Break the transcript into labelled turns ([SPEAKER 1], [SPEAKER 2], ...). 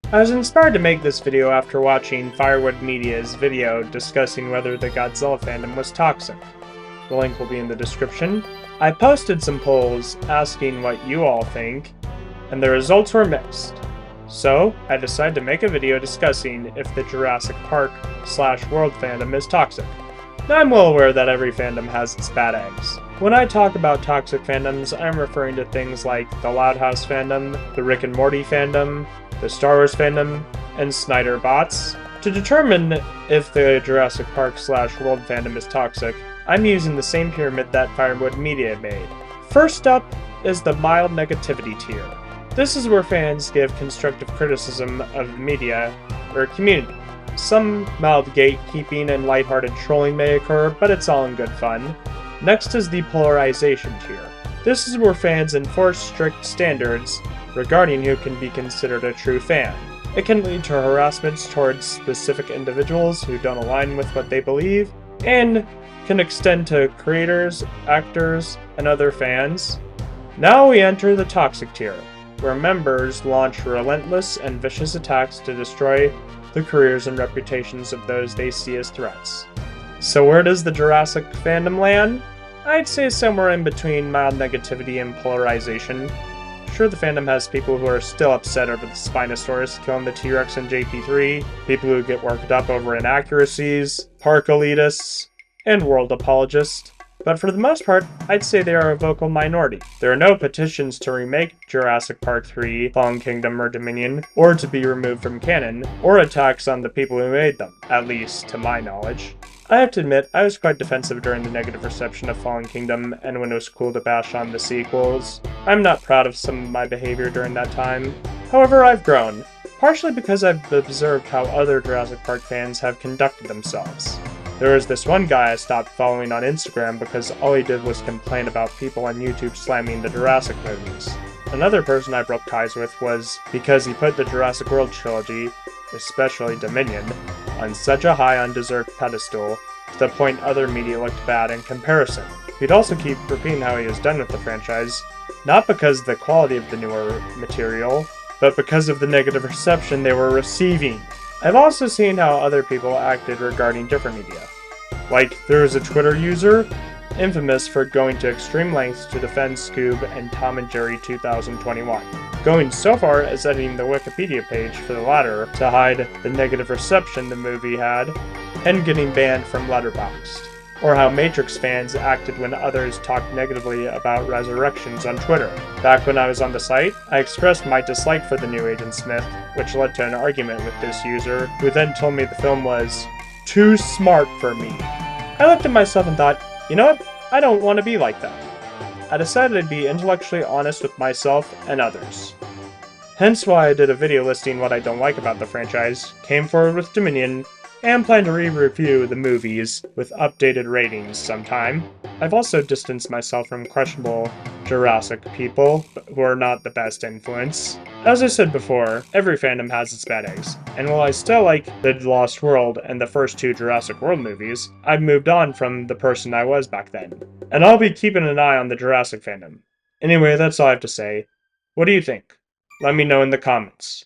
[SPEAKER 1] I was inspired to make this video after watching Firewood Media's video discussing whether the Godzilla fandom was toxic. The link will be in the description. I posted some polls asking what you all think, and the results were mixed. So, I decided to make a video discussing if the Jurassic Park/World fandom is toxic. Now, I'm well aware that every fandom has its bad eggs. When I talk about toxic fandoms, I'm referring to things like the Loud House fandom, the Rick and Morty fandom, the Star Wars fandom, and Snyder bots. To determine if the Jurassic Park/World fandom is toxic, I'm using the same pyramid that Firewood Media made. First up is the mild negativity tier. This is where fans give constructive criticism of the media or community. Some mild gatekeeping and lighthearted trolling may occur, but it's all in good fun. Next is the polarization tier. This is where fans enforce strict standards regarding who can be considered a true fan. It can lead to harassments towards specific individuals who don't align with what they believe, and can extend to creators, actors, and other fans. Now we enter the toxic tier, where members launch relentless and vicious attacks to destroy the careers and reputations of those they see as threats. So where does the Jurassic fandom land? I'd say somewhere in between mild negativity and polarization. Sure, the fandom has people who are still upset over the Spinosaurus killing the T-Rex in JP3, people who get worked up over inaccuracies, park elitists, and world apologists. But for the most part, I'd say they are a vocal minority. There are no petitions to remake Jurassic Park 3, Fallen Kingdom, or Dominion, or to be removed from canon, or attacks on the people who made them, at least to my knowledge. I have to admit, I was quite defensive during the negative reception of Fallen Kingdom, and when it was cool to bash on the sequels. I'm not proud of some of my behavior during that time. However, I've grown, partially because I've observed how other Jurassic Park fans have conducted themselves. There was this one guy I stopped following on Instagram because all he did was complain about people on YouTube slamming the Jurassic movies. Another person I broke ties with was because he put the Jurassic World trilogy, especially Dominion, on such a high undeserved pedestal to the point other media looked bad in comparison. He'd also keep repeating how he was done with the franchise, not because of the quality of the newer material, but because of the negative reception they were receiving. I've also seen how other people acted regarding different media. Like, there was a Twitter user infamous for going to extreme lengths to defend Scoob and Tom and Jerry 2021, going so far as editing the Wikipedia page for the latter to hide the negative reception the movie had, and getting banned from Letterboxd. Or how Matrix fans acted when others talked negatively about Resurrections on Twitter. Back when I was on the site, I expressed my dislike for the new Agent Smith, which led to an argument with this user, who then told me the film was too smart for me. I looked at myself and thought, you know what? I don't want to be like that. I decided I'd be intellectually honest with myself and others. Hence why I did a video listing what I don't like about the franchise, came forward with Dominion, and plan to re-review the movies with updated ratings sometime. I've also distanced myself from questionable Jurassic people who are not the best influence. As I said before, every fandom has its bad eggs, and while I still like The Lost World and the first two Jurassic World movies, I've moved on from the person I was back then. And I'll be keeping an eye on the Jurassic fandom. Anyway, that's all I have to say. What do you think? Let me know in the comments.